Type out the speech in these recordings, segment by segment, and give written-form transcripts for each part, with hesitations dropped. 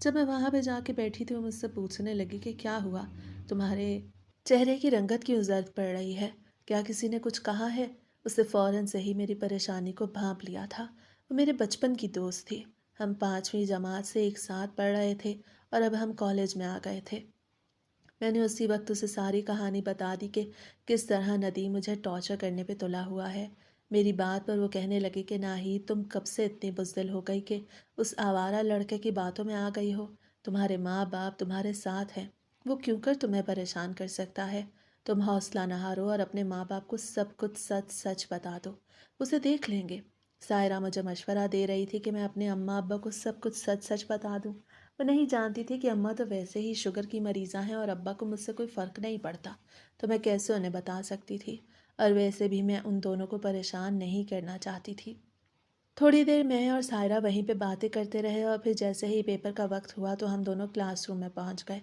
جب میں وہاں پہ جا کے بیٹھی تھی وہ مجھ سے پوچھنے لگی کہ کیا ہوا، تمہارے چہرے کی رنگت کیوں زرد پڑ رہی ہے، کیا کسی نے کچھ کہا ہے؟ اس نے فوراً سے ہی میری پریشانی کو بھانپ لیا تھا۔ وہ میرے بچپن کی دوست تھی، ہم 5ویں جماعت سے ایک ساتھ پڑھ رہے تھے اور اب ہم کالج میں آ گئے تھے۔ میں نے اسی وقت اسے ساری کہانی بتا دی کہ کس طرح ندیم مجھے ٹارچر کرنے پہ تلا ہوا ہے۔ میری بات پر وہ کہنے لگی کہ ناہید تم کب سے اتنی بزدل ہو گئی کہ اس آوارہ لڑکے کی باتوں میں آ گئی ہو؟ تمہارے ماں باپ تمہارے ساتھ ہیں، وہ کیوں کر تمہیں پریشان کر سکتا ہے؟ تم حوصلہ نہ ہارو اور اپنے ماں باپ کو سب کچھ سچ سچ بتا دو، اسے دیکھ لیں گے۔ سائرہ مجھے مشورہ دے رہی تھی کہ میں اپنے اماں ابا کو سب کچھ سچ سچ بتا دوں۔ وہ نہیں جانتی تھی کہ اماں تو ویسے ہی شوگر کی مریضہ ہیں اور ابا کو مجھ سے کوئی فرق نہیں پڑتا، تو میں کیسے انہیں بتا سکتی تھی؟ اور ویسے بھی میں ان دونوں کو پریشان نہیں کرنا چاہتی تھی۔ تھوڑی دیر میں اور سائرہ وہیں پہ باتیں کرتے رہے اور پھر جیسے ہی پیپر کا وقت ہوا تو ہم دونوں کلاس روم میں پہنچ گئے۔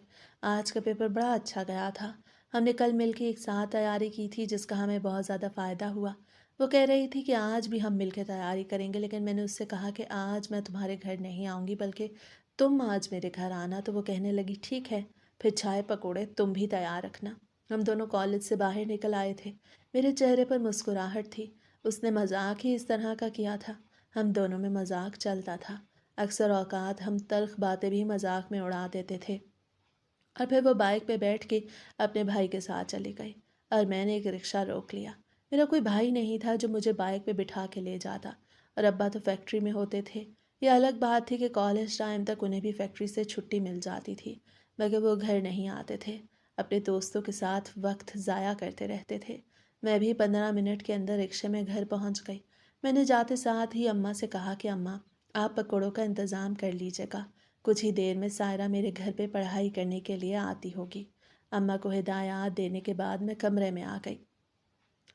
آج کا پیپر بڑا اچھا گیا تھا۔ ہم نے کل مل کے ایک ساتھ تیاری کی تھی جس کا ہمیں بہت زیادہ فائدہ ہوا۔ وہ کہہ رہی تھی کہ آج بھی ہم مل کے تیاری کریں گے، لیکن میں نے اس سے کہا کہ آج میں تمہارے گھر نہیں آؤں گی بلکہ تم آج میرے گھر آنا، تو وہ کہنے لگی ٹھیک ہے، پھر چائے پکوڑے تم بھی تیار رکھنا۔ ہم دونوں کالج سے باہر نکل آئے تھے، میرے چہرے پر مسکراہٹ تھی۔ اس نے مذاق ہی اس طرح کا کیا تھا، ہم دونوں میں مذاق چلتا تھا۔ اکثر اوقات ہم تلخ باتیں بھی مذاق میں اڑا دیتے تھے۔ اور پھر وہ بائک پہ بیٹھ کے اپنے بھائی کے ساتھ چلی گئی اور میں نے ایک رکشہ روک لیا۔ میرا کوئی بھائی نہیں تھا جو مجھے بائک پہ بٹھا کے لے جاتا، اور ابا تو فیکٹری میں ہوتے تھے۔ یہ الگ بات تھی کہ کالج ٹائم تک انہیں بھی فیکٹری سے چھٹی مل جاتی تھی، مگر وہ گھر نہیں آتے تھے، اپنے دوستوں کے ساتھ وقت ضائع کرتے رہتے تھے۔ میں بھی 15 منٹ کے اندر رکشے میں گھر پہنچ گئی۔ میں نے جاتے ساتھ ہی اماں سے کہا کہ اماں آپ پکوڑوں کا انتظام کر لیجیے گا، کچھ ہی دیر میں سائرہ میرے گھر پہ پڑھائی کرنے کے لیے آتی ہوگی۔ اماں کو ہدایات دینے کے بعد میں کمرے میں آ گئی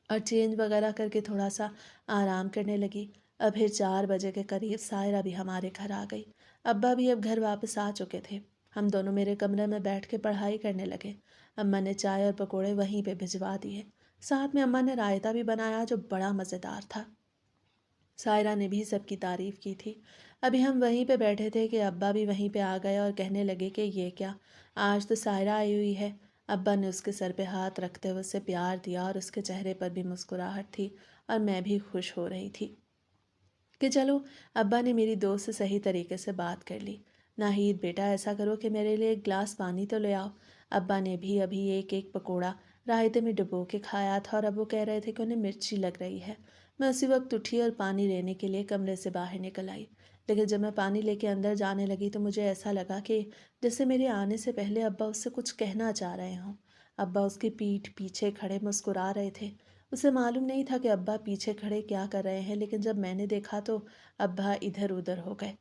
اور چینج وغیرہ کر کے تھوڑا سا آرام کرنے لگی۔ اب پھر 4 بجے کے قریب سائرہ بھی ہمارے گھر آ گئی۔ ابا بھی اب گھر واپس آ چکے تھے۔ ہم دونوں میرے کمرے میں بیٹھ کے پڑھائی کرنے لگے۔ اماں نے چائے اور پکوڑے وہیں پہ بھجوا دیے، ساتھ میں اماں نے رائتا بھی بنایا جو بڑا مزیدار تھا۔ سائرہ نے بھی سب کی تعریف کی تھی۔ ابھی ہم وہیں پہ بیٹھے تھے کہ ابا بھی وہیں پہ آ گئے اور کہنے لگے کہ یہ کیا، آج تو سائرہ آئی ہوئی ہے۔ ابا نے اس کے سر پہ ہاتھ رکھتے ہوئے اسے پیار دیا اور اس کے چہرے پر بھی مسکراہٹ تھی اور میں بھی خوش ہو رہی تھی کہ چلو ابا نے میری دوست سے صحیح طریقے سے بات کر لی۔ ناہید بیٹا ایسا کرو کہ میرے لیے ایک گلاس پانی تو لے آؤ۔ ابا نے بھی ابھی ایک ایک پکوڑا رائتے میں ڈبو کے کھایا تھا اور اب وہ کہہ رہے تھے کہ انہیں مرچی لگ رہی ہے۔ میں اسی وقت اٹھی اور پانی لینے کے لیے کمرے سے باہر نکل آئی، لیکن جب میں پانی لے کے اندر جانے لگی تو مجھے ایسا لگا کہ جیسے میرے آنے سے پہلے ابا اس سے کچھ کہنا چاہ رہے ہوں۔ ابا اس کی پیٹھ پیچھے کھڑے مسکرا رہے تھے۔ اسے معلوم نہیں تھا کہ ابا پیچھے کھڑے کیا کر رہے ہیں، لیکن جب میں نے دیکھا تو ابا ادھر ادھر ہو گئے۔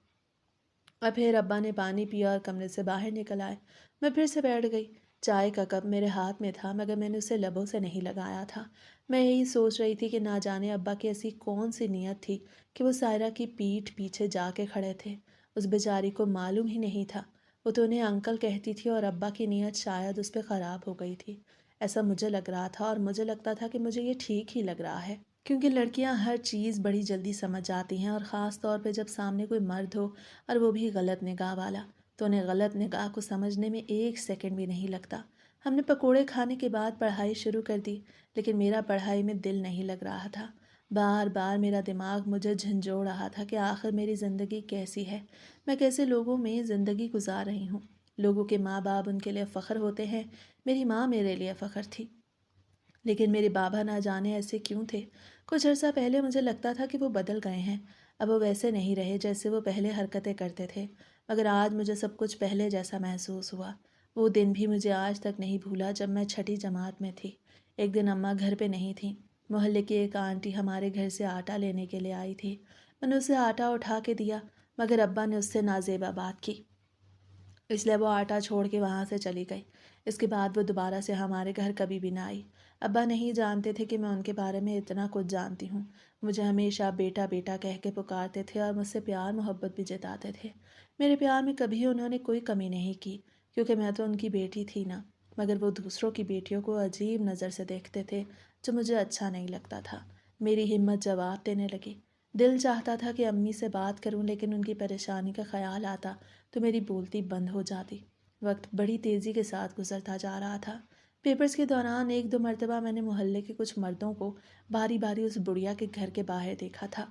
اور پھر ابا نے پانی پیا اور کمرے سے باہر نکل آئے۔ میں پھر سے بیٹھ گئی۔ چائے کا کپ میرے ہاتھ میں تھا مگر میں نے اسے لبوں سے نہیں لگایا تھا۔ میں یہی سوچ رہی تھی کہ نہ جانے ابا کی ایسی کون سی نیت تھی کہ وہ سائرہ کی پیٹھ پیچھے جا کے کھڑے تھے۔ اس بیچاری کو معلوم ہی نہیں تھا، وہ تو انہیں انکل کہتی تھی اور ابا کی نیت شاید اس پہ خراب ہو گئی تھی، ایسا مجھے لگ رہا تھا، اور مجھے لگتا تھا کہ مجھے یہ ٹھیک ہی لگ رہا ہے، کیونکہ لڑکیاں ہر چیز بڑی جلدی سمجھ جاتی ہیں، اور خاص طور پہ جب سامنے کوئی مرد ہو اور وہ بھی غلط نگاہ والا، تو انہیں غلط نگاہ کو سمجھنے میں 1 سیکنڈ بھی نہیں لگتا۔ ہم نے پکوڑے کھانے کے بعد پڑھائی شروع کر دی، لیکن میرا پڑھائی میں دل نہیں لگ رہا تھا۔ بار بار میرا دماغ مجھے جھنجھوڑ رہا تھا کہ آخر میری زندگی کیسی ہے، میں کیسے لوگوں میں زندگی گزار رہی ہوں۔ لوگوں کے ماں باپ ان کے لیے فخر ہوتے ہیں، میری ماں میرے لیے فخر تھی، لیکن میرے بابا نہ جانے ایسے کیوں تھے۔ کچھ عرصہ پہلے مجھے لگتا تھا کہ وہ بدل گئے ہیں، اب وہ ویسے نہیں رہے جیسے وہ پہلے حرکتیں کرتے تھے، مگر آج مجھے سب کچھ پہلے جیسا محسوس ہوا۔ وہ دن بھی مجھے آج تک نہیں بھولا جب میں 6ٹھی جماعت میں تھی۔ ایک دن اماں گھر پہ نہیں تھیں، محلے کی ایک آنٹی ہمارے گھر سے آٹا لینے کے لیے آئی تھی۔ میں نے اسے آٹا اٹھا کے دیا، مگر ابا نے اس سے نازیبا بات کی، اس لیے وہ آٹا چھوڑ کے وہاں سے چلی گئی۔ اس کے بعد وہ دوبارہ سے ہمارے گھر کبھی بھی نہ آئی۔ ابا نہیں جانتے تھے کہ میں ان کے بارے میں اتنا کچھ جانتی ہوں۔ مجھے ہمیشہ بیٹا بیٹا کہہ کے پکارتے تھے اور مجھ سے پیار محبت بھی جتاتے تھے۔ میرے پیار میں کبھی انہوں نے کوئی کمی نہیں کی، کیونکہ میں تو ان کی بیٹی تھی نا، مگر وہ دوسروں کی بیٹیوں کو عجیب نظر سے دیکھتے تھے جو مجھے اچھا نہیں لگتا تھا۔ میری ہمت جواب دینے لگی، دل چاہتا تھا کہ امی سے بات کروں، لیکن ان کی پریشانی کا خیال آتا تو میری بولتی بند ہو جاتی۔ وقت بڑی تیزی کے ساتھ گزرتا جا رہا تھا۔ پیپرز کے دوران ایک دو مرتبہ میں نے محلے کے کچھ مردوں کو باری باری اس بڑھیا کے گھر کے باہر دیکھا تھا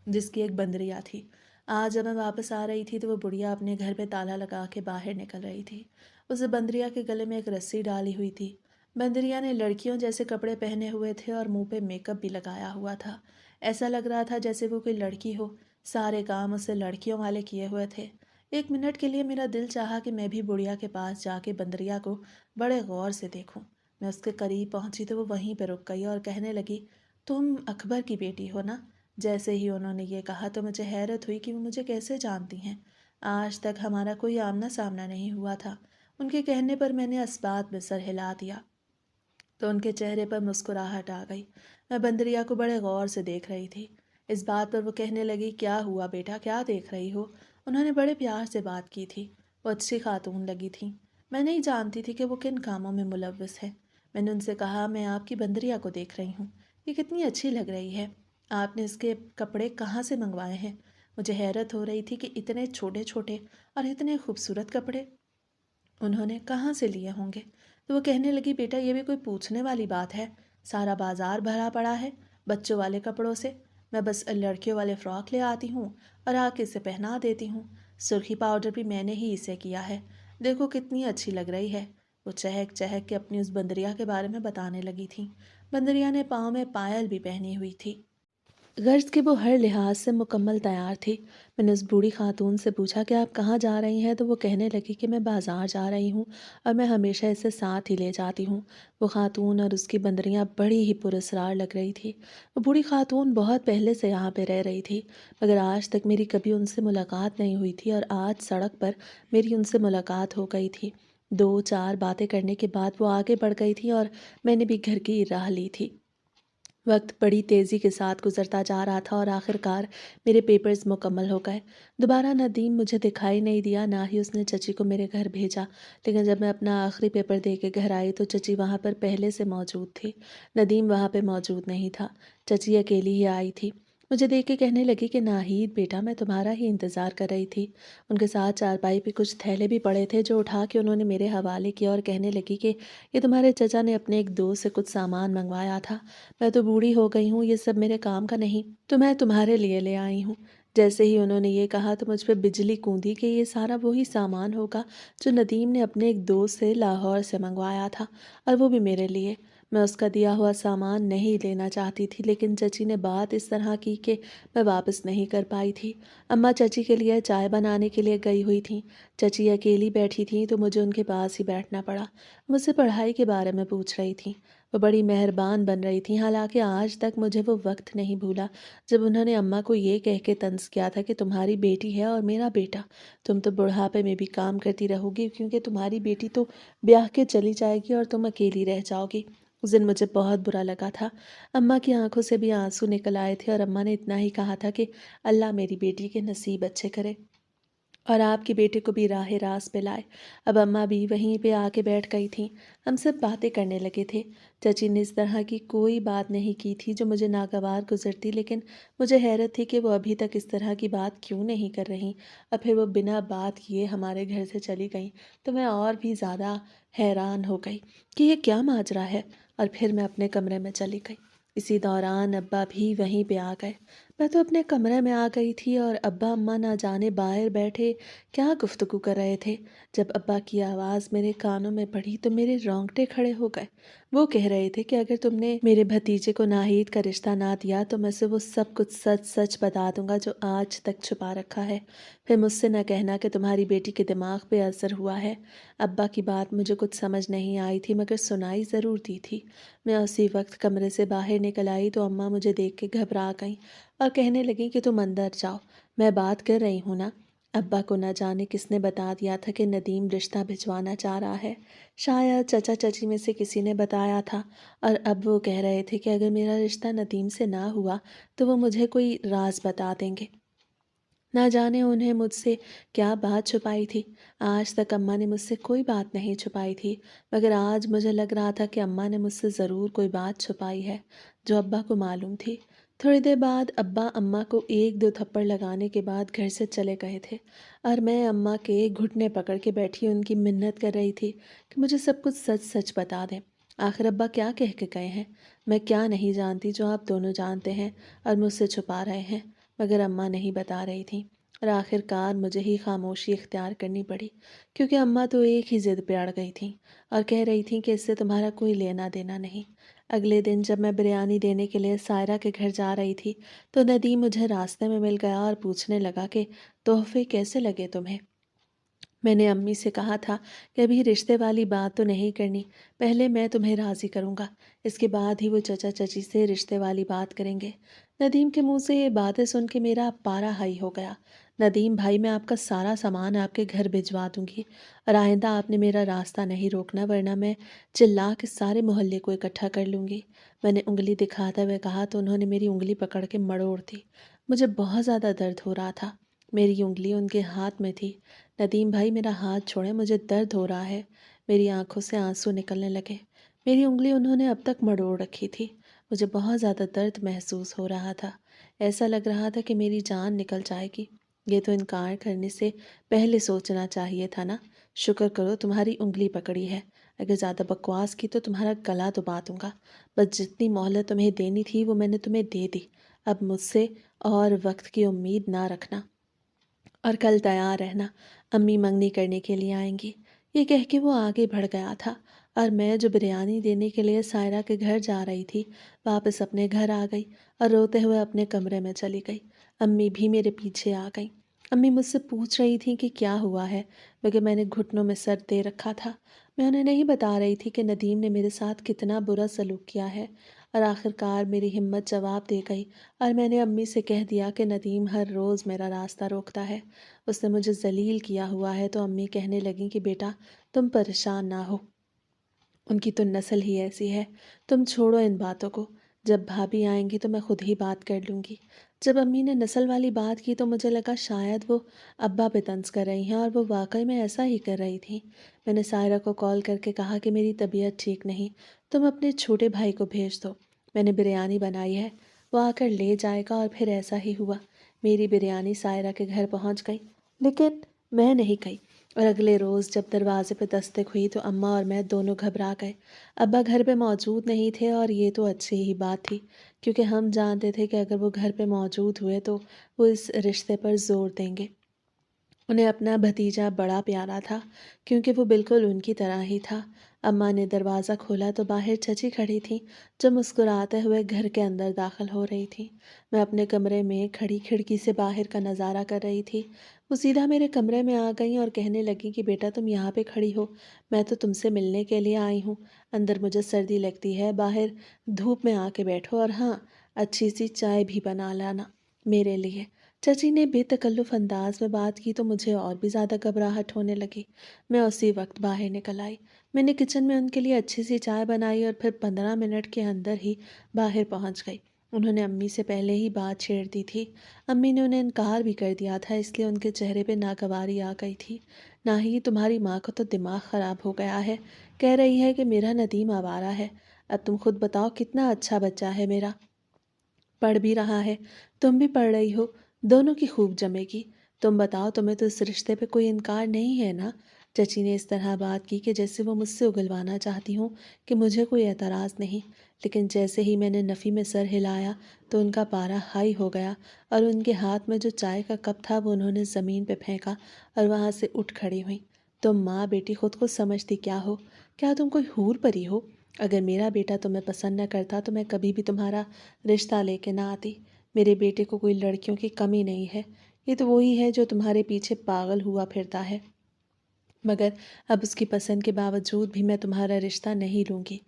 جس کی ایک بندریا تھی۔ آج جب میں واپس آ رہی تھی تو وہ بڑھیا اپنے گھر پہ تالا لگا کے باہر نکل رہی تھی۔ اس بندریا کے گلے میں ایک رسی ڈالی ہوئی تھی۔ بندریا نے لڑکیوں جیسے کپڑے پہنے ہوئے تھے اور منہ پہ میک اپ بھی لگایا ہوا تھا۔ ایسا لگ رہا تھا جیسے وہ کوئی لڑکی ہو۔ سارے کام اسے لڑکیوں والے کیے ہوئے تھے۔ ایک منٹ کے لیے میرا دل چاہا کہ میں بھی بڑھیا کے پاس جا کے بندریا کو بڑے غور سے دیکھوں۔ میں اس کے قریب پہنچی تو وہ وہیں پہ رک گئی اور کہنے لگی، تم اکبر کی بیٹی ہو نا؟ جیسے ہی انہوں نے یہ کہا تو مجھے حیرت ہوئی کہ وہ مجھے کیسے جانتی ہیں۔ آج تک ہمارا کوئی آمنا سامنا نہیں ہوا تھا۔ ان کے کہنے پر میں نے اسبات میں سر ہلا دیا تو ان کے چہرے پر مسکراہٹ آ گئی۔ میں بندریا کو بڑے غور سے دیکھ رہی تھی۔ اس بات پر وہ کہنے لگی، کیا ہوا بیٹا، کیا دیکھ رہی ہو؟ انہوں نے بڑے پیار سے بات کی تھی۔ وہ اچھی خاتون لگی تھیں۔ میں نہیں جانتی تھی کہ وہ کن کاموں میں ملوث ہے۔ میں نے ان سے کہا، میں آپ کی بندریا کو دیکھ رہی ہوں، یہ کتنی اچھی لگ رہی ہے۔ آپ نے اس کے کپڑے کہاں سے منگوائے ہیں؟ مجھے حیرت ہو رہی تھی کہ اتنے چھوٹے چھوٹے اور اتنے خوبصورت کپڑے انہوں نے کہاں سے لیے ہوں گے۔ تو وہ کہنے لگی، بیٹا یہ بھی کوئی پوچھنے والی بات ہے؟ سارا بازار بھرا پڑا ہے بچوں والے کپڑوں سے۔ میں بس لڑکیوں والے فراک لے آتی ہوں اور آ کے اسے پہنا دیتی ہوں۔ سرخی پاؤڈر بھی میں نے ہی اسے کیا ہے، دیکھو کتنی اچھی لگ رہی ہے۔ وہ چہک چہک کے اپنی اس بندریا کے بارے میں بتانے لگی تھی۔ بندریا نے پاؤں میں پائل بھی پہنی ہوئی تھی، غرض کہ وہ ہر لحاظ سے مکمل تیار تھی۔ میں نے اس بوڑھی خاتون سے پوچھا کہ آپ کہاں جا رہی ہیں؟ تو وہ کہنے لگی کہ میں بازار جا رہی ہوں اور میں ہمیشہ اسے ساتھ ہی لے جاتی ہوں۔ وہ خاتون اور اس کی بندریاں بڑی ہی پراسرار لگ رہی تھی۔ وہ بوڑھی خاتون بہت پہلے سے یہاں پہ رہ رہی تھی، مگر آج تک میری کبھی ان سے ملاقات نہیں ہوئی تھی، اور آج سڑک پر میری ان سے ملاقات ہو گئی تھی۔ دو چار باتیں کرنے کے بعد وہ آگے بڑھ گئی تھی اور میں نے بھی گھر کی راہ لی تھی۔ وقت بڑی تیزی کے ساتھ گزرتا جا رہا تھا اور آخرکار میرے پیپرز مکمل ہو گئے۔ دوبارہ ندیم مجھے دکھائی نہیں دیا، نہ ہی اس نے چچی کو میرے گھر بھیجا۔ لیکن جب میں اپنا آخری پیپر دے کے گھر آئی تو چچی وہاں پر پہلے سے موجود تھی۔ ندیم وہاں پہ موجود نہیں تھا۔ چچی اکیلی ہی آئی تھی۔ مجھے دیکھ کے کہنے لگی کہ ناہید بیٹا، میں تمہارا ہی انتظار کر رہی تھی۔ ان کے ساتھ چارپائی پہ کچھ تھیلے بھی پڑے تھے جو اٹھا کے انہوں نے میرے حوالے کیا اور کہنے لگی کہ یہ تمہارے چچا نے اپنے ایک دوست سے کچھ سامان منگوایا تھا۔ میں تو بوڑھی ہو گئی ہوں، یہ سب میرے کام کا نہیں، تو میں تمہارے لیے لے آئی ہوں۔ جیسے ہی انہوں نے یہ کہا تو مجھ پہ بجلی کوندی کہ یہ سارا وہی سامان ہوگا جو ندیم نے اپنے ایک دوست سے لاہور سے منگوایا تھا، اور وہ بھی میرے لیے۔ میں اس کا دیا ہوا سامان نہیں لینا چاہتی تھی، لیکن چچی نے بات اس طرح کی کہ میں واپس نہیں کر پائی تھی۔ اماں چچی کے لیے چائے بنانے کے لیے گئی ہوئی تھیں۔ چچی اکیلی بیٹھی تھیں تو مجھے ان کے پاس ہی بیٹھنا پڑا۔ مجھ سے پڑھائی کے بارے میں پوچھ رہی تھیں۔ وہ بڑی مہربان بن رہی تھیں، حالانکہ آج تک مجھے وہ وقت نہیں بھولا جب انہوں نے اماں کو یہ کہہ کے طنز کیا تھا کہ تمہاری بیٹی ہے اور میرا بیٹا، تم تو بڑھاپے میں بھی کام کرتی رہو گی، کیونکہ تمہاری بیٹی تو بیاہ کے چلی جائے گی اور تم اکیلی رہ جاؤ گی۔ اس دن مجھے بہت برا لگا تھا۔ اماں کی آنکھوں سے بھی آنسو نکل آئے تھے اور اماں نے اتنا ہی کہا تھا کہ اللہ میری بیٹی کے نصیب اچھے کرے اور آپ کے بیٹے کو بھی راہ راست پہ لائے۔ اب اماں بھی وہیں پہ آ کے بیٹھ گئی تھیں۔ ہم سب باتیں کرنے لگے تھے۔ چچی نے اس طرح کی کوئی بات نہیں کی تھی جو مجھے ناگوار گزرتی، لیکن مجھے حیرت تھی کہ وہ ابھی تک اس طرح کی بات کیوں نہیں کر رہی، اور پھر وہ بنا بات کیے ہمارے گھر سے چلی گئیں تو میں اور بھی زیادہ حیران ہو گئی کہ یہ کیا ماجرا ہے، اور پھر میں اپنے کمرے میں چلی گئی۔ اسی دوران ابا بھی وہیں پہ آ گئے۔ میں تو اپنے کمرے میں آ گئی تھی اور ابا اماں نہ جانے باہر بیٹھے کیا گفتگو کر رہے تھے۔ جب ابا کی آواز میرے کانوں میں پڑی تو میرے رونگٹے کھڑے ہو گئے۔ وہ کہہ رہے تھے کہ اگر تم نے میرے بھتیجے کو ناہید کا رشتہ نہ دیا تو میں سے وہ سب کچھ سچ سچ بتا دوں گا جو آج تک چھپا رکھا ہے۔ پھر مجھ سے نہ کہنا کہ تمہاری بیٹی کے دماغ پہ اثر ہوا ہے۔ ابا کی بات مجھے کچھ سمجھ نہیں آئی تھی، مگر سنائی ضرور دی تھی۔ میں اسی وقت کمرے سے باہر نکل آئی تو اماں مجھے دیکھ کے گھبرا گئیں اور کہنے لگیں کہ تم اندر جاؤ، میں بات کر رہی ہوں نا۔ ابا کو نہ جانے کس نے بتا دیا تھا کہ ندیم رشتہ بھجوانا چاہ رہا ہے۔ شاید چچا چچی میں سے کسی نے بتایا تھا، اور اب وہ کہہ رہے تھے کہ اگر میرا رشتہ ندیم سے نہ ہوا تو وہ مجھے کوئی راز بتا دیں گے۔ نہ جانے انہیں مجھ سے کیا بات چھپائی تھی۔ آج تک اماں نے مجھ سے کوئی بات نہیں چھپائی تھی، مگر آج مجھے لگ رہا تھا کہ اماں نے مجھ سے ضرور کوئی بات چھپائی ہے جو ابا کو معلوم تھی۔ تھوڑی دیر بعد ابا اماں کو ایک دو تھپڑ لگانے کے بعد گھر سے چلے گئے تھے، اور میں اماں کے گھٹنے پکڑ کے بیٹھی ان کی منت کر رہی تھی کہ مجھے سب کچھ سچ سچ بتا دیں۔ آخر ابا کیا کہہ کے گئے ہیں؟ میں کیا نہیں جانتی جو آپ دونوں جانتے ہیں اور مجھ سے چھپا رہے ہیں؟ مگر اماں نہیں بتا رہی تھیں، اور آخر کار مجھے ہی خاموشی اختیار کرنی پڑی، کیونکہ اماں تو ایک ہی ضد پہ اڑ گئی تھیں اور کہہ رہی تھیں کہ اس سے تمہارا کوئی لینا دینا نہیں۔ اگلے دن جب میں بریانی دینے کے لیے سائرہ کے گھر جا رہی تھی تو ندیم مجھے راستے میں مل گیا اور پوچھنے لگا کہ تحفے کیسے لگے تمہیں؟ میں نے امی سے کہا تھا کہ ابھی رشتے والی بات تو نہیں کرنی، پہلے میں تمہیں راضی کروں گا، اس کے بعد ہی وہ چچا چچی سے رشتے والی بات کریں گے۔ ندیم کے منہ سے یہ باتیں سن کے میرا پارا ہائی ہو گیا۔ ندیم بھائی، میں آپ کا سارا سامان آپ کے گھر بھجوا دوں گی، اور آئندہ آپ نے میرا راستہ نہیں روکنا، ورنہ میں چلا کے سارے محلے کو اکٹھا کر لوں گی۔ میں نے انگلی دکھاتے ہوئے کہا تو انہوں نے میری انگلی پکڑ کے مڑوڑ دی۔ مجھے بہت زیادہ درد ہو رہا تھا، میری انگلی ان کے ہاتھ میں تھی۔ ندیم بھائی، میرا ہاتھ چھوڑیں، مجھے درد ہو رہا ہے۔ میری آنکھوں سے آنسو نکلنے لگے۔ میری انگلی انہوں نے اب تک مڑوڑ رکھی تھی۔ مجھے بہت زیادہ درد محسوس ہو رہا تھا، ایسا لگ رہا تھا کہ میری جان نکل جائے گی۔ یہ تو انکار کرنے سے پہلے سوچنا چاہیے تھا نا۔ شکر کرو تمہاری انگلی پکڑی ہے، اگر زیادہ بکواس کی تو تمہارا گلا دبا دوں گا۔ بس جتنی مہلت تمہیں دینی تھی وہ میں نے تمہیں دے دی، اب مجھ سے اور وقت کی امید نہ رکھنا، اور کل تیار رہنا، امی منگنی کرنے کے لیے آئیں گی۔ یہ کہہ کے وہ آگے بڑھ گیا تھا، اور میں جو بریانی دینے کے لیے سائرہ کے گھر جا رہی تھی واپس اپنے گھر آ گئی اور روتے ہوئے اپنے کمرے میں چلی گئی۔ امی بھی میرے پیچھے آ گئیں۔ امی مجھ سے پوچھ رہی تھیں کہ کیا ہوا ہے، مگر میں نے گھٹنوں میں سر دے رکھا تھا۔ میں انہیں نہیں بتا رہی تھی کہ ندیم نے میرے ساتھ کتنا برا سلوک کیا ہے، اور آخر کار میری ہمت جواب دے گئی اور میں نے امی سے کہہ دیا کہ ندیم ہر روز میرا راستہ روکتا ہے، اس نے مجھے ذلیل کیا ہوا ہے۔ تو امی کہنے لگیں کہ بیٹا تم پریشان نہ ہو، ان کی تو نسل ہی ایسی ہے، تم چھوڑو ان باتوں کو، جب بھابھی آئیں گی تو میں خود ہی بات کر لوں گی۔ جب امی نے نسل والی بات کی تو مجھے لگا شاید وہ ابا پہ طنز کر رہی ہیں، اور وہ واقعی میں ایسا ہی کر رہی تھیں۔ میں نے سائرہ کو کال کر کے کہا کہ میری طبیعت ٹھیک نہیں، تم اپنے چھوٹے بھائی کو بھیج دو، میں نے بریانی بنائی ہے، وہ آ کر لے جائے گا۔ اور پھر ایسا ہی ہوا، میری بریانی سائرہ کے گھر پہنچ گئی، لیکن میں نہیں گئی۔ اور اگلے روز جب دروازے پہ دستک ہوئی تو اماں اور میں دونوں گھبرا گئے۔ ابا گھر پہ موجود نہیں تھے، اور یہ تو اچھی ہی بات تھی، کیونکہ ہم جانتے تھے کہ اگر وہ گھر پہ موجود ہوئے تو وہ اس رشتے پر زور دیں گے۔ انہیں اپنا بھتیجا بڑا پیارا تھا، کیونکہ وہ بالکل ان کی طرح ہی تھا۔ اماں نے دروازہ کھولا تو باہر چچی کھڑی تھیں، جو مسکراتے ہوئے گھر کے اندر داخل ہو رہی تھیں۔ میں اپنے کمرے میں کھڑی کھڑکی سے باہر کا نظارہ کر رہی تھی۔ وہ سیدھا میرے کمرے میں آ گئیں اور کہنے لگیں کہ بیٹا تم یہاں پہ کھڑی ہو، میں تو تم سے ملنے کے لیے آئی ہوں، اندر مجھے سردی لگتی ہے، باہر دھوپ میں آ کے بیٹھو، اور ہاں اچھی سی چائے بھی بنا لانا میرے لیے۔ چچی نے بے تکلف انداز میں بات کی تو مجھے اور بھی زیادہ گھبراہٹ ہونے لگی۔ میں اسی وقت باہر نکل آئی۔ میں نے کچن میں ان کے لیے اچھی سی چائے بنائی اور پھر 15 منٹ کے اندر ہی باہر پہنچ گئی۔ انہوں نے امی سے پہلے ہی بات چھیڑ دی تھی۔ امی نے انہیں انکار بھی کر دیا تھا، اس لیے ان کے چہرے پہ ناگواری آ گئی تھی۔ نہ ہی تمہاری ماں کو تو دماغ خراب ہو گیا ہے، کہہ رہی ہے کہ میرا ندیم آوارہ ہے۔ اب تم خود بتاؤ کتنا اچھا بچہ ہے میرا، پڑھ بھی رہا ہے، تم بھی پڑھ رہی ہو، دونوں کی خوب جمے گی۔ تم بتاؤ تمہیں تو اس رشتے پہ کوئی انکار نہیں ہے نا؟ چچی نے اس طرح بات کی کہ جیسے وہ مجھ سے اگلوانا چاہتی ہوں کہ مجھے کوئی اعتراض نہیں، لیکن جیسے ہی میں نے نفی میں سر ہلایا تو ان کا پارا ہائی ہو گیا، اور ان کے ہاتھ میں جو چائے کا کپ تھا وہ انہوں نے زمین پہ پھینکا اور وہاں سے اٹھ کھڑی ہوئیں۔ تم ماں بیٹی خود کو سمجھتی کیا ہو؟ کیا تم کوئی حور پری ہو؟ اگر میرا بیٹا تمہیں پسند نہ کرتا تو میں کبھی بھی تمہارا رشتہ لے کے نہ آتی۔ میرے بیٹے کو کوئی لڑکیوں کی کمی نہیں ہے، یہ تو وہی ہے جو تمہارے پیچھے پاگل ہوا پھرتا ہے، مگر اب اس کی پسند کے باوجود بھی میں تمہارا رشتہ نہیں لوں گی۔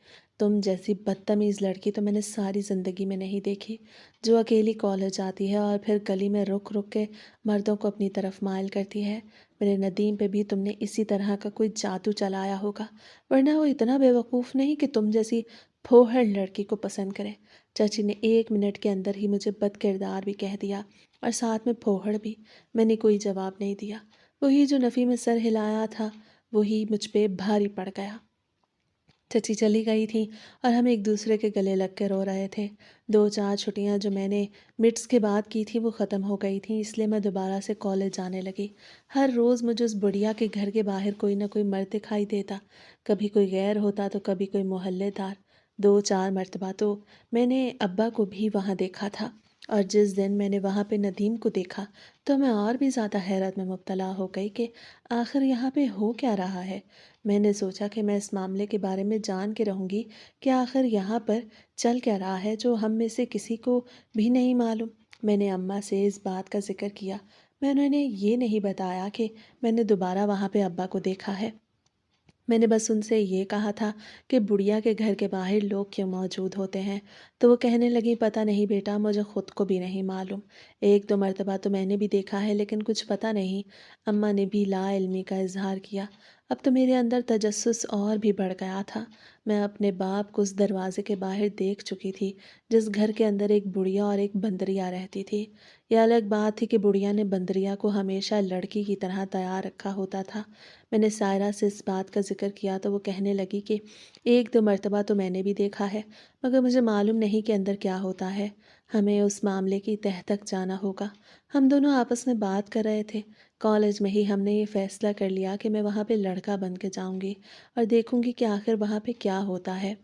تم جیسی بدتمیز لڑکی تو میں نے ساری زندگی میں نہیں دیکھی، جو اکیلی کالج آتی ہے اور پھر گلی میں رک رک کے مردوں کو اپنی طرف مائل کرتی ہے۔ میرے ندیم پہ بھی تم نے اسی طرح کا کوئی جادو چلایا ہوگا، ورنہ وہ اتنا بے وقوف نہیں کہ تم جیسی پھوہڑ لڑکی کو پسند کرے۔ چچی نے 1 منٹ کے اندر ہی مجھے بد کردار بھی کہہ دیا اور ساتھ میں پھوہڑ بھی۔ میں نے کوئی جواب نہیں دیا، وہی جو نفی میں سر ہلایا تھا وہی مجھ پہ بھاری پڑ گیا۔ چچی چلی گئی تھیں اور ہم ایک دوسرے کے گلے لگ کے رو رہے تھے۔ 2-4 چھٹیاں جو میں نے مڈس کے بعد کی تھی وہ ختم ہو گئی تھیں، اس لیے میں دوبارہ سے کالج جانے لگی۔ ہر روز مجھے اس بڑھیا کے گھر کے باہر کوئی نہ کوئی مرد دکھائی دیتا، کبھی کوئی غیر ہوتا تو کبھی کوئی محلے دار۔ 2-4 مرتبہ تو میں نے ابا کو بھی وہاں دیکھا تھا، اور جس دن میں نے وہاں پہ ندیم کو دیکھا تو میں اور بھی زیادہ حیرت میں مبتلا ہو گئی کہ آخر یہاں پہ ہو کیا رہا ہے۔ میں نے سوچا کہ میں اس معاملے کے بارے میں جان کے رہوں گی کہ آخر یہاں پر چل کیا رہا ہے جو ہم میں سے کسی کو بھی نہیں معلوم۔ میں نے اماں سے اس بات کا ذکر کیا، میں نے انہیں یہ نہیں بتایا کہ میں نے دوبارہ وہاں پہ ابا کو دیکھا ہے۔ میں نے بس ان سے یہ کہا تھا کہ بڑھیا کے گھر کے باہر لوگ کیوں موجود ہوتے ہیں، تو وہ کہنے لگی پتہ نہیں بیٹا، مجھے خود کو بھی نہیں معلوم، 1-2 مرتبہ تو میں نے بھی دیکھا ہے لیکن کچھ پتہ نہیں۔ اماں نے بھی لا علمی کا اظہار کیا۔ اب تو میرے اندر تجسس اور بھی بڑھ گیا تھا۔ میں اپنے باپ کو اس دروازے کے باہر دیکھ چکی تھی جس گھر کے اندر ایک بڑھیا اور ایک بندریا رہتی تھی۔ یہ الگ بات تھی کہ بڑھیا نے بندریا کو ہمیشہ لڑکی کی طرح تیار رکھا ہوتا تھا۔ میں نے سائرہ سے اس بات کا ذکر کیا تو وہ کہنے لگی کہ 1-2 مرتبہ تو میں نے بھی دیکھا ہے، مگر مجھے معلوم نہیں کہ اندر کیا ہوتا ہے۔ ہمیں اس معاملے کی تہہ تک جانا ہوگا۔ ہم دونوں آپس میں بات کر رہے تھے۔ کالج میں ہی ہم نے یہ فیصلہ کر لیا کہ میں وہاں پہ لڑکا بن کے جاؤں گی اور دیکھوں گی کہ آخر وہاں پہ کیا ہوتا ہے،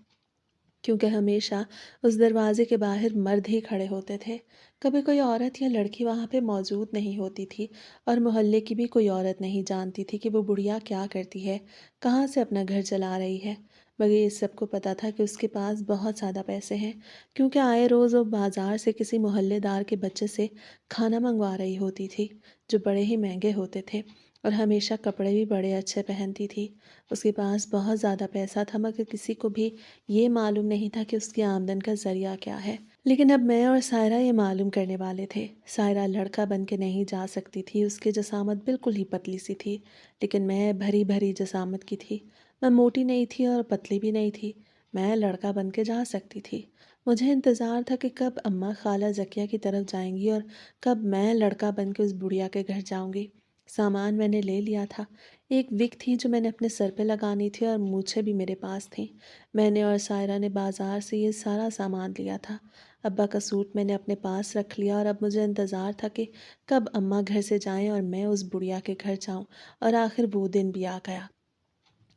کیونکہ ہمیشہ اس دروازے کے باہر مرد ہی کھڑے ہوتے تھے، کبھی کوئی عورت یا لڑکی وہاں پہ موجود نہیں ہوتی تھی، اور محلے کی بھی کوئی عورت نہیں جانتی تھی کہ وہ بڑھیا کیا کرتی ہے، کہاں سے اپنا گھر چلا رہی ہے۔ مگر اس سب کو پتہ تھا کہ اس کے پاس بہت زیادہ پیسے ہیں، کیونکہ آئے روز وہ بازار سے کسی محلے دار کے بچے سے کھانا منگوا رہی ہوتی تھی جو بڑے ہی مہنگے ہوتے تھے، اور ہمیشہ کپڑے بھی بڑے اچھے پہنتی تھی۔ اس کے پاس بہت زیادہ پیسہ تھا، مگر کسی کو بھی یہ معلوم نہیں تھا کہ اس کی آمدن کا ذریعہ کیا ہے۔ لیکن اب میں اور سائرہ یہ معلوم کرنے والے تھے۔ سائرہ لڑکا بن کے نہیں جا سکتی تھی، اس کی جسامت بالکل ہی پتلی سی تھی، لیکن میں بھری بھری جسامت کی تھی۔ میں موٹی نہیں تھی اور پتلی بھی نہیں تھی، میں لڑکا بن کے جا سکتی تھی۔ مجھے انتظار تھا کہ کب اماں خالہ ذکیہ کی طرف جائیں گی اور کب میں لڑکا بن کے اس بڑھیا کے گھر جاؤں گی۔ سامان میں نے لے لیا تھا۔ ایک وگ تھی جو میں نے اپنے سر پہ لگانی تھی، اور مونچھیں بھی میرے پاس تھیں۔ میں نے اور سائرہ نے بازار سے یہ سارا سامان لیا تھا۔ ابا کا سوٹ میں نے اپنے پاس رکھ لیا، اور اب مجھے انتظار تھا کہ کب اماں گھر سے جائیں اور میں اس بڑھیا کے گھر جاؤں، اور آخر وہ دن بھی آ گیا۔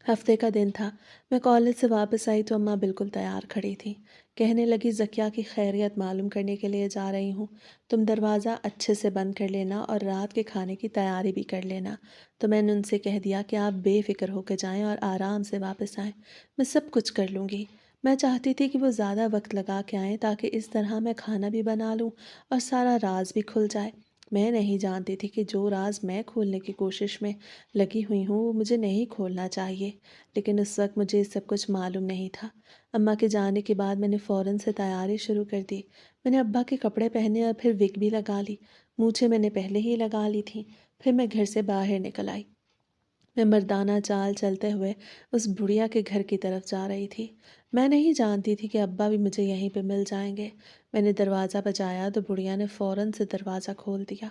ہفتے کا دن تھا۔ میں کالج سے واپس آئی تو اماں بالکل تیار کھڑی تھی۔ کہنے لگی ذکیہ کی خیریت معلوم کرنے کے لیے جا رہی ہوں، تم دروازہ اچھے سے بند کر لینا اور رات کے کھانے کی تیاری بھی کر لینا۔ تو میں نے ان سے کہہ دیا کہ آپ بے فکر ہو کے جائیں اور آرام سے واپس آئیں، میں سب کچھ کر لوں گی۔ میں چاہتی تھی کہ وہ زیادہ وقت لگا کے آئیں تاکہ اس طرح میں کھانا بھی بنا لوں اور سارا راز بھی کھل جائے۔ میں نہیں جانتی تھی کہ جو راز میں کھولنے کی کوشش میں لگی ہوئی ہوں وہ مجھے نہیں کھولنا چاہیے، لیکن اس وقت مجھے یہ سب کچھ معلوم نہیں تھا۔ اماں کے جانے کے بعد میں نے فوراً سے تیاری شروع کر دی۔ میں نے ابا کے کپڑے پہنے اور پھر وگ بھی لگا لی۔ مونچھیں میں نے پہلے ہی لگا لی تھیں۔ پھر میں گھر سے باہر نکل آئی۔ میں مردانہ چال چلتے ہوئے اس بڑھیا کے گھر کی طرف جا رہی تھی۔ میں نہیں جانتی تھی کہ ابا بھی مجھے یہیں پہ مل جائیں گے۔ میں نے دروازہ بجایا تو بڑھیا نے فوراً سے دروازہ کھول دیا۔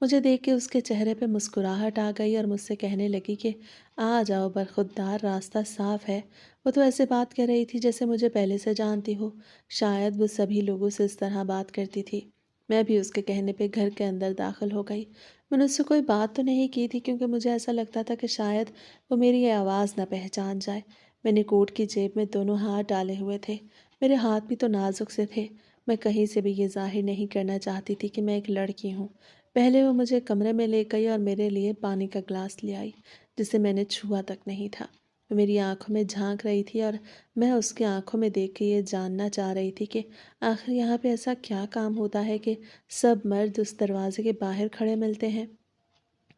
مجھے دیکھ کے اس کے چہرے پہ مسکراہٹ آ گئی اور مجھ سے کہنے لگی کہ آ جاؤ برخودار، راستہ صاف ہے۔ وہ تو ایسے بات کر رہی تھی جیسے مجھے پہلے سے جانتی ہو، شاید وہ سبھی لوگوں سے اس طرح بات کرتی تھی۔ میں بھی اس کے کہنے پہ گھر کے اندر داخل ہو گئی۔ میں نے اس سے کوئی بات تو نہیں کی تھی کیونکہ مجھے ایسا لگتا تھا کہ شاید وہ میری یہ آواز نہ پہچان جائے۔ میں نے کوٹ کی جیب میں دونوں ہاتھ ڈالے ہوئے تھے۔ میرے ہاتھ بھی تو نازک سے تھے۔ میں کہیں سے بھی یہ ظاہر نہیں کرنا چاہتی تھی کہ میں ایک لڑکی ہوں۔ پہلے وہ مجھے کمرے میں لے گئی اور میرے لیے پانی کا گلاس لے آئی جسے میں نے چھوا تک نہیں تھا۔ وہ میری آنکھوں میں جھانک رہی تھی اور میں اس کی آنکھوں میں دیکھ کے یہ جاننا چاہ رہی تھی کہ آخر یہاں پہ ایسا کیا کام ہوتا ہے کہ سب مرد اس دروازے کے باہر کھڑے ملتے ہیں۔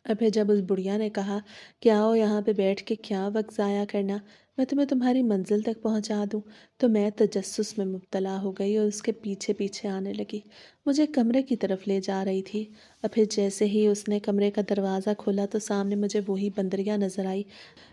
اور پھر جب اس بڑھیا نے کہا کہ آؤ یہاں پہ بیٹھ کے کیا وقت ضائع کرنا، میں تمہیں تمہاری منزل تک پہنچا دوں، تو میں تجسس میں مبتلا ہو گئی اور اس کے پیچھے پیچھے آنے لگی۔ مجھے کمرے کی طرف لے جا رہی تھی، اور پھر جیسے ہی اس نے کمرے کا دروازہ کھولا تو سامنے مجھے وہی بندریا نظر آئی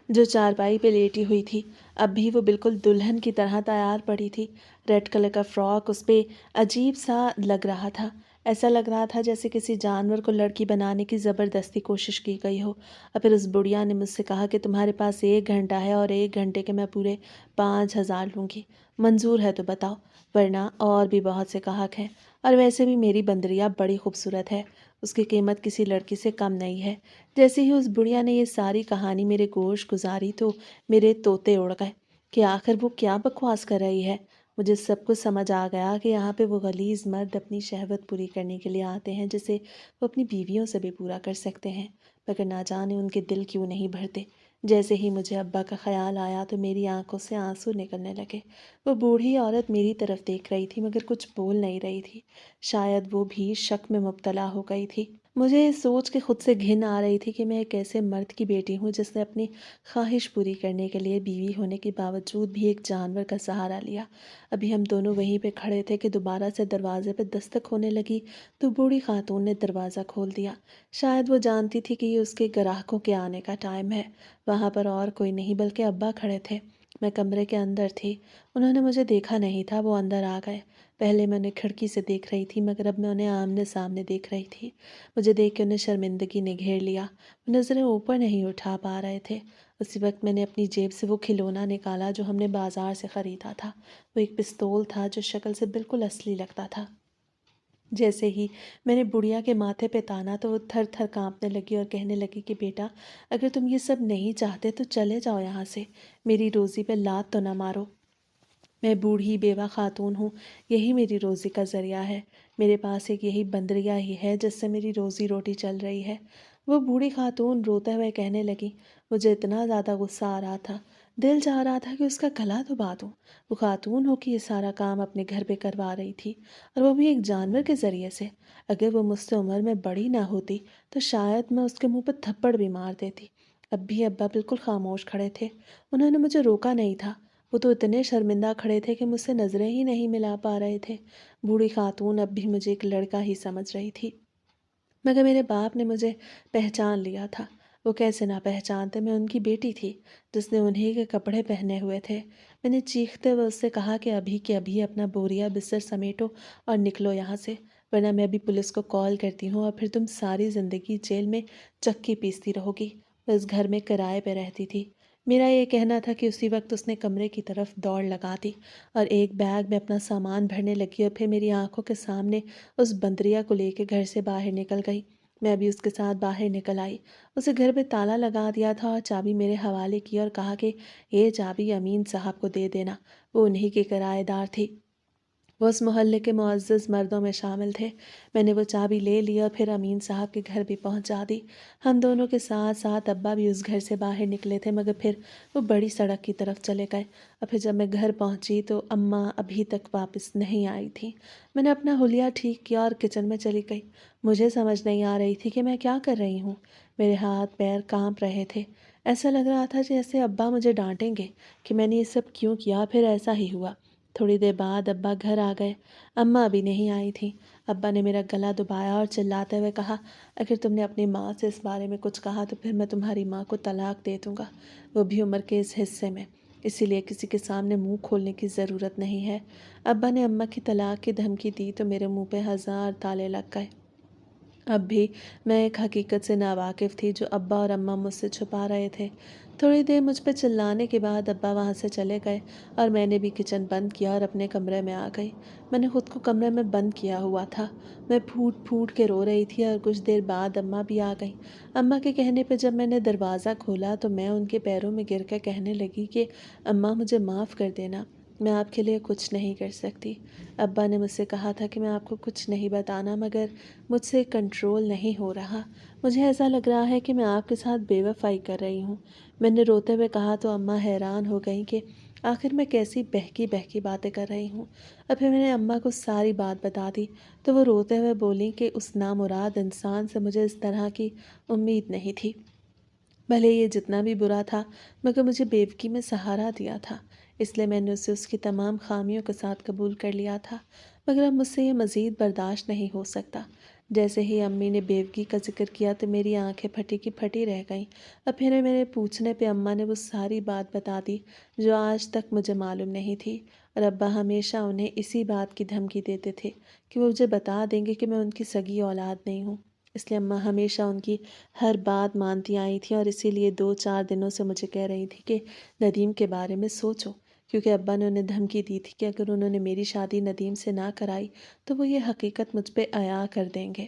جو چارپائی پہ لیٹی ہوئی تھی۔ اب بھی وہ بالکل دلہن کی طرح تیار پڑی تھی۔ ریڈ کلر کا فراک اس پہ عجیب سا لگ رہا تھا، ایسا لگ رہا تھا جیسے کسی جانور کو لڑکی بنانے کی زبردستی کوشش کی گئی ہو۔ اور پھر اس بڑھیا نے مجھ سے کہا کہ تمہارے پاس 1 گھنٹہ ہے اور 1 گھنٹے کے میں پورے 5,000 لوں گی۔ منظور ہے تو بتاؤ، ورنہ اور بھی بہت سے گاہک ہیں، اور ویسے بھی میری بندریا بڑی خوبصورت ہے، اس کی قیمت کسی لڑکی سے کم نہیں ہے۔ جیسے ہی اس بڑھیا نے یہ ساری کہانی میرے گوش گزاری تو میرے طوطے اڑ گئے کہ آخر وہ کیا بکواس کر رہی ہے۔ مجھے سب کچھ سمجھ آ گیا کہ یہاں پہ وہ غلیظ مرد اپنی شہوت پوری کرنے کے لیے آتے ہیں جسے وہ اپنی بیویوں سے بھی پورا کر سکتے ہیں، مگر نہ جانے ان کے دل کیوں نہیں بھرتے۔ جیسے ہی مجھے ابا کا خیال آیا تو میری آنکھوں سے آنسو نکلنے لگے۔ وہ بوڑھی عورت میری طرف دیکھ رہی تھی مگر کچھ بول نہیں رہی تھی۔ شاید وہ بھی شک میں مبتلا ہو گئی تھی۔ مجھے سوچ کے خود سے گھن آ رہی تھی کہ میں ایک ایسے مرد کی بیٹی ہوں جس نے اپنی خواہش پوری کرنے کے لیے بیوی ہونے کے باوجود بھی ایک جانور کا سہارا لیا۔ ابھی ہم دونوں وہیں پہ کھڑے تھے کہ دوبارہ سے دروازے پہ دستک ہونے لگی تو بوڑھی خاتون نے دروازہ کھول دیا۔ شاید وہ جانتی تھی کہ یہ اس کے گراہکوں کے آنے کا ٹائم ہے۔ وہاں پر اور کوئی نہیں بلکہ ابا کھڑے تھے۔ میں کمرے کے اندر تھی۔ انہوں نے مجھے دیکھا نہیں تھا، وہ اندر آ گئے۔ پہلے میں انہیں کھڑکی سے دیکھ رہی تھی مگر اب میں انہیں آمنے سامنے دیکھ رہی تھی۔ مجھے دیکھ کے انہیں شرمندگی نے گھیر لیا۔ وہ نظریں اوپر نہیں اٹھا پا رہے تھے۔ اسی وقت میں نے اپنی جیب سے وہ کھلونا نکالا جو ہم نے بازار سے خریدا تھا۔ وہ ایک پستول تھا جو شکل سے بالکل اصلی لگتا تھا۔ جیسے ہی میں نے بڑھیا کے ماتھے پہ تانا تو وہ تھر تھر کانپنے لگی اور کہنے لگی کہ بیٹا، اگر تم یہ سب نہیں چاہتے تو چلے جاؤ یہاں سے، میری روزی پہ لات تو نہ مارو۔ میں بوڑھی بیوہ خاتون ہوں، یہی میری روزی کا ذریعہ ہے۔ میرے پاس ایک یہی بندریا ہی ہے جس سے میری روزی روٹی چل رہی ہے۔ وہ بوڑھی خاتون روتے ہوئے کہنے لگی۔ مجھے اتنا زیادہ غصہ آ رہا تھا، دل چاہ رہا تھا کہ اس کا گلا دبا دوں۔ وہ خاتون ہو کہ یہ سارا کام اپنے گھر پہ کروا رہی تھی، اور وہ بھی ایک جانور کے ذریعے سے۔ اگر وہ مجھ سے عمر میں بڑی نہ ہوتی تو شاید میں اس کے منہ پہ تھپڑ بھی مار دیتی۔ اب بھی ابا بالکل خاموش کھڑے تھے۔ انہوں نے مجھے روکا نہیں تھا۔ وہ تو اتنے شرمندہ کھڑے تھے کہ مجھ سے نظریں ہی نہیں ملا پا رہے تھے۔ بوڑھی خاتون اب بھی مجھے ایک لڑکا ہی سمجھ رہی تھی، مگر میرے باپ نے مجھے پہچان لیا تھا۔ وہ کیسے نہ پہچانتے، میں ان کی بیٹی تھی جس نے انہی کے کپڑے پہنے ہوئے تھے۔ میں نے چیختے ہوئے اس سے کہا کہ ابھی کے ابھی اپنا بوریا بستر سمیٹو اور نکلو یہاں سے، ورنہ میں ابھی پولیس کو کال کرتی ہوں اور پھر تم ساری زندگی جیل میں چکی پیستی رہو گی۔ وہ اس گھر میں کرائے پہ رہتی تھی۔ میرا یہ کہنا تھا کہ اسی وقت اس نے کمرے کی طرف دوڑ لگا دی اور ایک بیگ میں اپنا سامان بھرنے لگی اور پھر میری آنکھوں کے سامنے اس بندریا کو لے کے گھر سے باہر نکل گئی۔ میں بھی اس کے ساتھ باہر نکل آئی۔ اسے گھر پہ تالا لگا دیا تھا اور چابی میرے حوالے کی اور کہا کہ یہ چابی امین صاحب کو دے دینا، وہ انہی کے کرایہ دار تھی۔ وہ اس محلے کے معزز مردوں میں شامل تھے۔ میں نے وہ چابی لے لی اور پھر امین صاحب کے گھر بھی پہنچا دی۔ ہم دونوں کے ساتھ ساتھ ابا بھی اس گھر سے باہر نکلے تھے مگر پھر وہ بڑی سڑک کی طرف چلے گئے، اور پھر جب میں گھر پہنچی تو اماں ابھی تک واپس نہیں آئی تھیں۔ میں نے اپنا حلیہ ٹھیک کیا اور کچن میں چلی گئی۔ مجھے سمجھ نہیں آ رہی تھی کہ میں کیا کر رہی ہوں۔ میرے ہاتھ پیر کانپ رہے تھے۔ ایسا لگ رہا تھا جیسے ابا مجھے ڈانٹیں گے کہ میں نے یہ سب کیوں کیا، پھر ایسا ہی ہوا۔ تھوڑی دیر بعد ابا گھر آ گئے۔ اماں ابھی نہیں آئی تھیں۔ ابا نے میرا گلا دبایا اور چلاتے ہوئے کہا، اگر تم نے اپنی ماں سے اس بارے میں کچھ کہا تو پھر میں تمہاری ماں کو طلاق دے دوں گا، وہ بھی عمر کے اس حصے میں، اسی لیے کسی کے سامنے منہ کھولنے کی ضرورت نہیں ہے۔ ابا نے اماں کی طلاق کی دھمکی دی تو میرے منہ پہ 1000 تالے لگ گئے۔ اب بھی میں ایک حقیقت سے ناواقف تھی جو ابا اور اماں مجھ سے چھپا رہے تھے۔ تھوڑی دیر مجھ پہ چلانے کے بعد ابا وہاں سے چلے گئے اور میں نے بھی کچن بند کیا اور اپنے کمرے میں آ گئی۔ میں نے خود کو کمرے میں بند کیا ہوا تھا۔ میں پھوٹ پھوٹ کے رو رہی تھی اور کچھ دیر بعد اماں بھی آ گئیں۔ اماں کے کہنے پہ جب میں نے دروازہ کھولا تو میں ان کے پیروں میں گر کے کہنے لگی کہ اماں مجھے معاف کر دینا، میں آپ کے لیے کچھ نہیں کر سکتی۔ ابا نے مجھ سے کہا تھا کہ میں آپ کو کچھ نہیں بتانا مگر مجھ سے کنٹرول نہیں ہو رہا۔ مجھے ایسا لگ رہا ہے کہ میں آپ کے ساتھ بے وفائی کر رہی ہوں۔ میں نے روتے ہوئے کہا تو اماں حیران ہو گئیں کہ آخر میں کیسی بہکی بہکی باتیں کر رہی ہوں، اور پھر میں نے اماں کو ساری بات بتا دی تو وہ روتے ہوئے بولیں کہ اس نامراد انسان سے مجھے اس طرح کی امید نہیں تھی۔ بھلے یہ جتنا بھی برا تھا مگر مجھے بیوقی میں سہارا دیا تھا، اس لیے میں نے اسے اس کی تمام خامیوں کے ساتھ قبول کر لیا تھا، مگر اب مجھ سے یہ مزید برداشت نہیں ہو سکتا۔ جیسے ہی امی نے بیوگی کا ذکر کیا تو میری آنکھیں پھٹی کی پھٹی رہ گئیں، اور پھر میرے پوچھنے پہ اماں نے وہ ساری بات بتا دی جو آج تک مجھے معلوم نہیں تھی، اور ابا ہمیشہ انہیں اسی بات کی دھمکی دیتے تھے کہ وہ مجھے بتا دیں گے کہ میں ان کی سگی اولاد نہیں ہوں۔ اس لیے اماں ہمیشہ ان کی ہر بات مانتی آئی تھیں، اور اسی لیے 2-4 دنوں سے مجھے کہہ رہی تھی کہ ندیم کے بارے میں سوچو، کیونکہ ابا نے انہیں دھمکی دی تھی کہ اگر انہوں نے میری شادی ندیم سے نہ کرائی تو وہ یہ حقیقت مجھ پہ عیاں کر دیں گے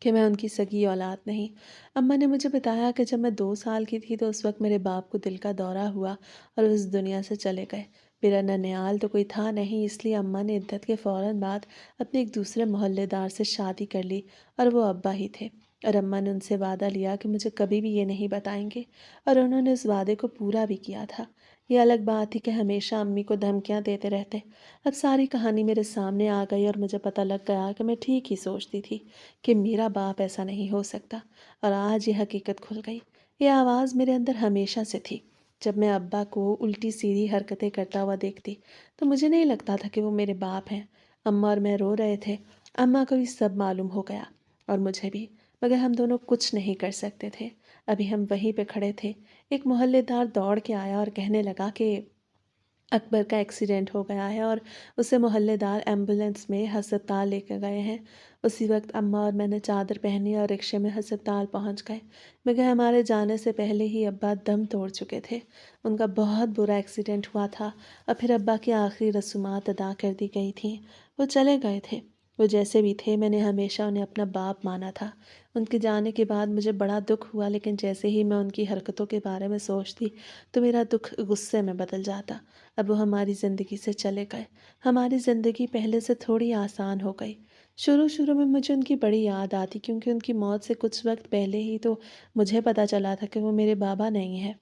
کہ میں ان کی سگی اولاد نہیں۔ اماں نے مجھے بتایا کہ جب میں 2 سال کی تھی تو اس وقت میرے باپ کو دل کا دورہ ہوا اور وہ اس دنیا سے چلے گئے۔ میرا ننیال تو کوئی تھا نہیں، اس لیے اماں نے عدت کے فوراً بعد اپنے ایک دوسرے محلے دار سے شادی کر لی، اور وہ ابا ہی تھے، اور اماں نے ان سے وعدہ لیا کہ مجھے کبھی بھی یہ نہیں بتائیں گے، اور انہوں نے اس وعدے کو پورا بھی کیا تھا۔ یہ الگ بات تھی کہ ہمیشہ امی کو دھمکیاں دیتے رہتے۔ اب ساری کہانی میرے سامنے آ گئی اور مجھے پتہ لگ گیا کہ میں ٹھیک ہی سوچتی تھی کہ میرا باپ ایسا نہیں ہو سکتا، اور آج یہ حقیقت کھل گئی۔ یہ آواز میرے اندر ہمیشہ سے تھی۔ جب میں ابا کو الٹی سیدھی حرکتیں کرتا ہوا دیکھتی تو مجھے نہیں لگتا تھا کہ وہ میرے باپ ہیں۔ اماں اور میں رو رہے تھے، اماں کو یہ سب معلوم ہو گیا اور مجھے بھی، مگر ہم دونوں کچھ نہیں کر سکتے تھے۔ ابھی ہم وہیں پہ کھڑے تھے، ایک محلے دار دوڑ کے آیا اور کہنے لگا کہ اکبر کا ایکسیڈنٹ ہو گیا ہے اور اسے محلے دار ایمبولینس میں ہسپتال لے کے گئے ہیں۔ اسی وقت اماں اور میں نے چادر پہنی اور رکشے میں ہسپتال پہنچ گئے، مگر ہمارے جانے سے پہلے ہی ابا دم توڑ چکے تھے۔ ان کا بہت برا ایکسیڈنٹ ہوا تھا، اور پھر ابا کی آخری رسومات ادا کر دی گئی تھیں۔ وہ چلے گئے تھے۔ وہ جیسے بھی تھے، میں نے ہمیشہ انہیں اپنا باپ مانا تھا۔ ان کے جانے کے بعد مجھے بڑا دکھ ہوا، لیکن جیسے ہی میں ان کی حرکتوں کے بارے میں سوچتی تو میرا دکھ غصے میں بدل جاتا۔ اب وہ ہماری زندگی سے چلے گئے۔ ہماری زندگی پہلے سے تھوڑی آسان ہو گئی۔ شروع میں مجھے ان کی بڑی یاد آتی، کیونکہ ان کی موت سے کچھ وقت پہلے ہی تو مجھے پتہ چلا تھا کہ وہ میرے بابا نہیں ہیں۔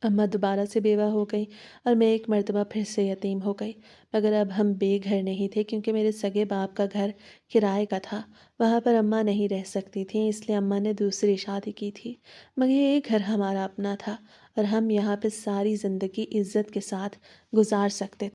اماں دوبارہ سے بیوہ ہو گئی اور میں ایک مرتبہ پھر سے یتیم ہو گئی، مگر اب ہم بے گھر نہیں تھے، کیونکہ میرے سگے باپ کا گھر کرائے کا تھا۔ وہاں پر اماں نہیں رہ سکتی تھیں، اس لیے اماں نے دوسری شادی کی تھی، مگر یہ گھر ہمارا اپنا تھا اور ہم یہاں پہ ساری زندگی عزت کے ساتھ گزار سکتے تھے۔